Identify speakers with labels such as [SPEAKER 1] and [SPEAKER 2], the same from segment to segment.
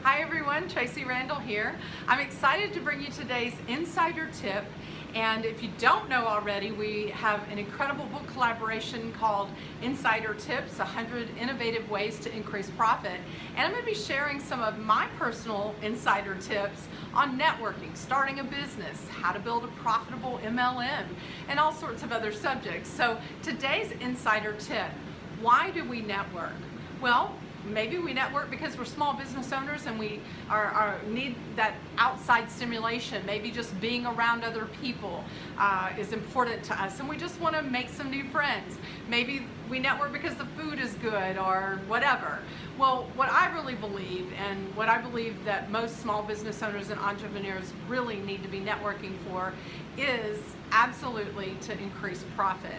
[SPEAKER 1] Hi everyone, Tracy Randall here. I'm excited to bring you today's insider tip. And if you don't know already, we have an incredible book collaboration called Insider Tips, 100 Innovative Ways to Increase Profit. And I'm going to be sharing some of my personal insider tips on networking, starting a business, how to build a profitable MLM, and all sorts of other subjects. So today's insider tip, why do we network? Well, maybe we network because we're small business owners and we need that outside stimulation. Maybe just being around other people is important to us and we just want to make some new friends. Maybe we network because the food is good or whatever. Well, what I really believe, and what I believe that most small business owners and entrepreneurs really need to be networking for, is absolutely to increase profit.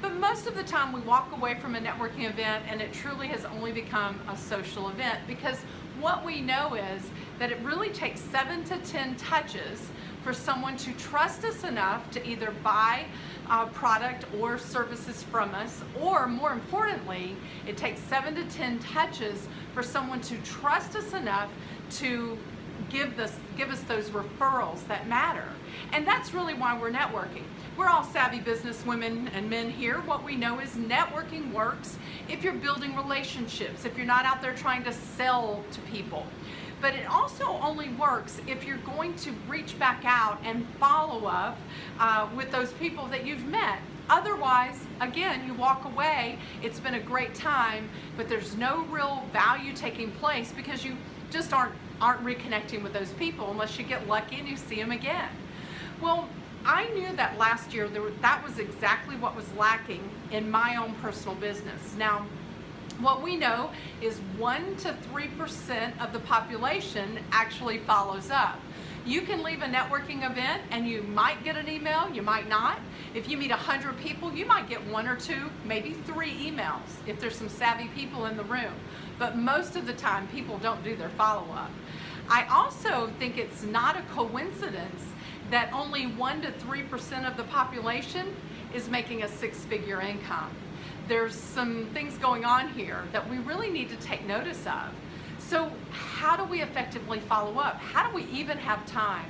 [SPEAKER 1] But most of the time we walk away from a networking event and it truly has only become a social event, because what we know is that it really takes 7 to 10 touches for someone to trust us enough to either buy product or services from us, or more importantly, it takes 7 to 10 touches for someone to trust us enough to give us those referrals that matter. And that's really why we're networking. We're all savvy business women and men here. What we know is networking works if you're building relationships, if you're not out there trying to sell to people. But it also only works if you're going to reach back out and follow up with those people that you've met. Otherwise, again, you walk away, it's been a great time, but there's no real value taking place because you just aren't reconnecting with those people unless you get lucky and you see them again. Well, I knew that last year that was exactly what was lacking in my own personal business. Now, what we know is 1 to 3% of the population actually follows up. You can leave a networking event and you might get an email, you might not. If you meet 100 people, you might get 1 or 2, maybe 3 emails if there's some savvy people in the room. But most of the time, people don't do their follow-up. I also think it's not a coincidence that only 1 to 3% of the population is making a 6-figure income. There's some things going on here that we really need to take notice of. So how do we effectively follow up? How do we even have time?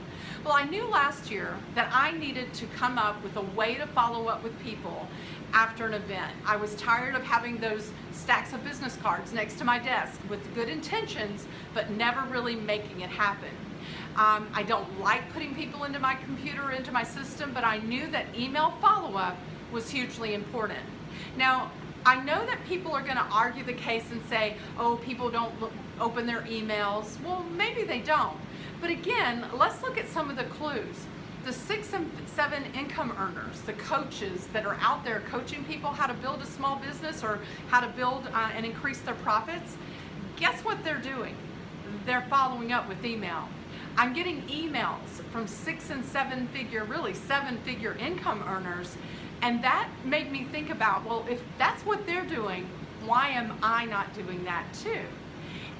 [SPEAKER 1] Well, I knew last year that I needed to come up with a way to follow up with people after an event. I was tired of having those stacks of business cards next to my desk with good intentions, but never really making it happen. I don't like putting people into my computer, into my system, but I knew that email follow-up was hugely important. Now, I know that people are going to argue the case and say, oh, people don't open their emails. Well, maybe they don't. But again, let's look at some of the clues. The 6 and 7 income earners, the coaches that are out there coaching people how to build a small business or how to build and increase their profits, guess what they're doing? They're following up with email. I'm getting emails from 6 and 7-figure, really 7-figure income earners, and that made me think about, well, if that's what they're doing, why am I not doing that too?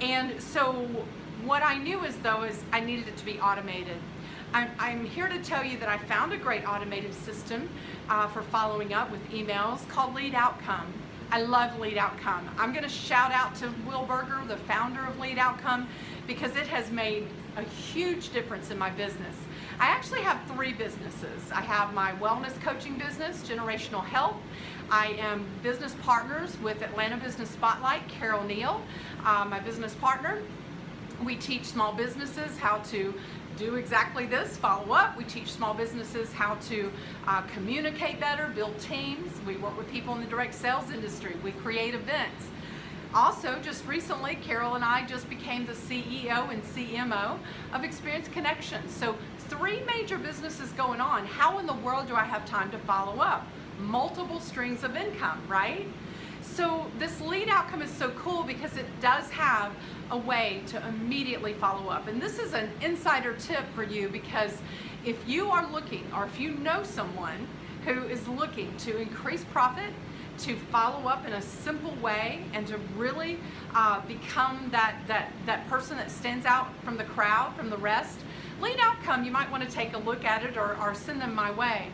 [SPEAKER 1] And so what I knew is I needed it to be automated. I'm here to tell you that I found a great automated system for following up with emails called Lead Outcome. I love Lead Outcome. I'm going to shout out to Will Berger, the founder of Lead Outcome, because it has made a huge difference in my business. I actually have 3 businesses. I have my wellness coaching business, Generational Health. I am business partners with Atlanta Business Spotlight, Carol Neal, my business partner. We teach small businesses how to do exactly this, follow up. We teach small businesses how to communicate better, build teams. We work with people in the direct sales industry. We create events. Also, just recently, Carol and I just became the CEO and CMO of Experience Connections. So 3 major businesses going on. How in the world do I have time to follow up? Multiple streams of income, right? So this Lead Outcome is so cool because it does have a way to immediately follow up. And this is an insider tip for you, because if you are looking, or if you know someone who is looking to increase profit, to follow up in a simple way, and to really become that person that stands out from the crowd, from the rest, Lead Outcome, you might want to take a look at it or send them my way.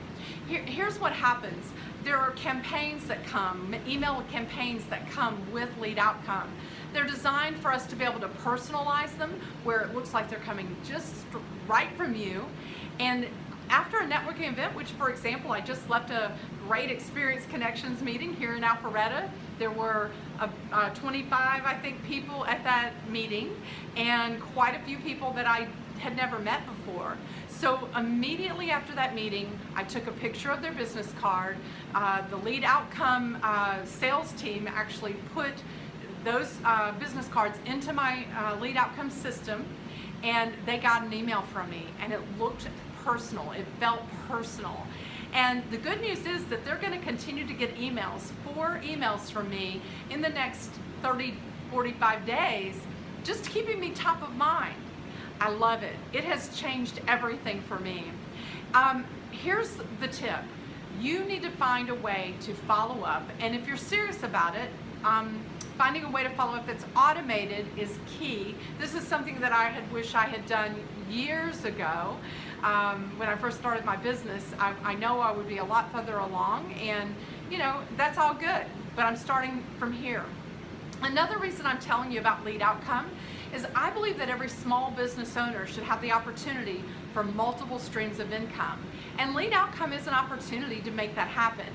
[SPEAKER 1] Here's what happens. There are campaigns that come, email campaigns that come with Lead Outcome. They're designed for us to be able to personalize them where it looks like they're coming just right from you. And after a networking event, which for example, I just left a great Experience Connections meeting here in Alpharetta. There were 25, I think, people at that meeting, and quite a few people that I had never met before. So immediately after that meeting, I took a picture of their business card. The Lead Outcome sales team actually put those business cards into my Lead Outcome system, and they got an email from me, and it looked personal. It felt personal. And the good news is that they're going to continue to get emails, 4 emails from me in the next 30, 45 days, just keeping me top of mind. I love it. It has changed everything for me. Here's the tip. You need to find a way to follow up, and if you're serious about it, finding a way to follow up that's automated is key. This is something that I had wished I had done years ago. When I first started my business, I know I would be a lot further along, and you know, that's all good, but I'm starting from here. Another reason I'm telling you about Lead Outcome is I believe that every small business owner should have the opportunity for multiple streams of income. And Lead Outcome is an opportunity to make that happen.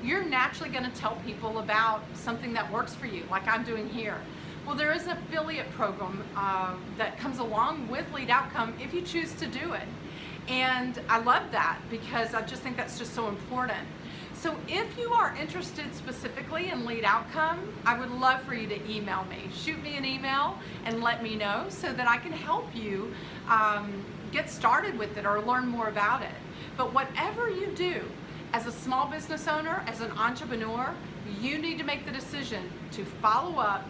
[SPEAKER 1] You're naturally going to tell people about something that works for you, like I'm doing here. Well, there is an affiliate program that comes along with Lead Outcome if you choose to do it. And I love that because I just think that's just so important. So if you are interested specifically in Lead Outcome, I would love for you to email me. Shoot me an email and let me know so that I can help you get started with it or learn more about it. But whatever you do, as a small business owner, as an entrepreneur, you need to make the decision to follow up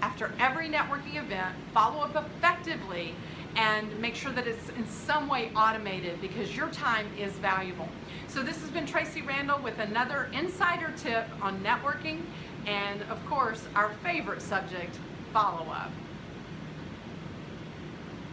[SPEAKER 1] after every networking event, follow up effectively, and make sure that it's in some way automated because your time is valuable. So this has been Tracy Randall with another insider tip on networking and, of course, our favorite subject, follow-up.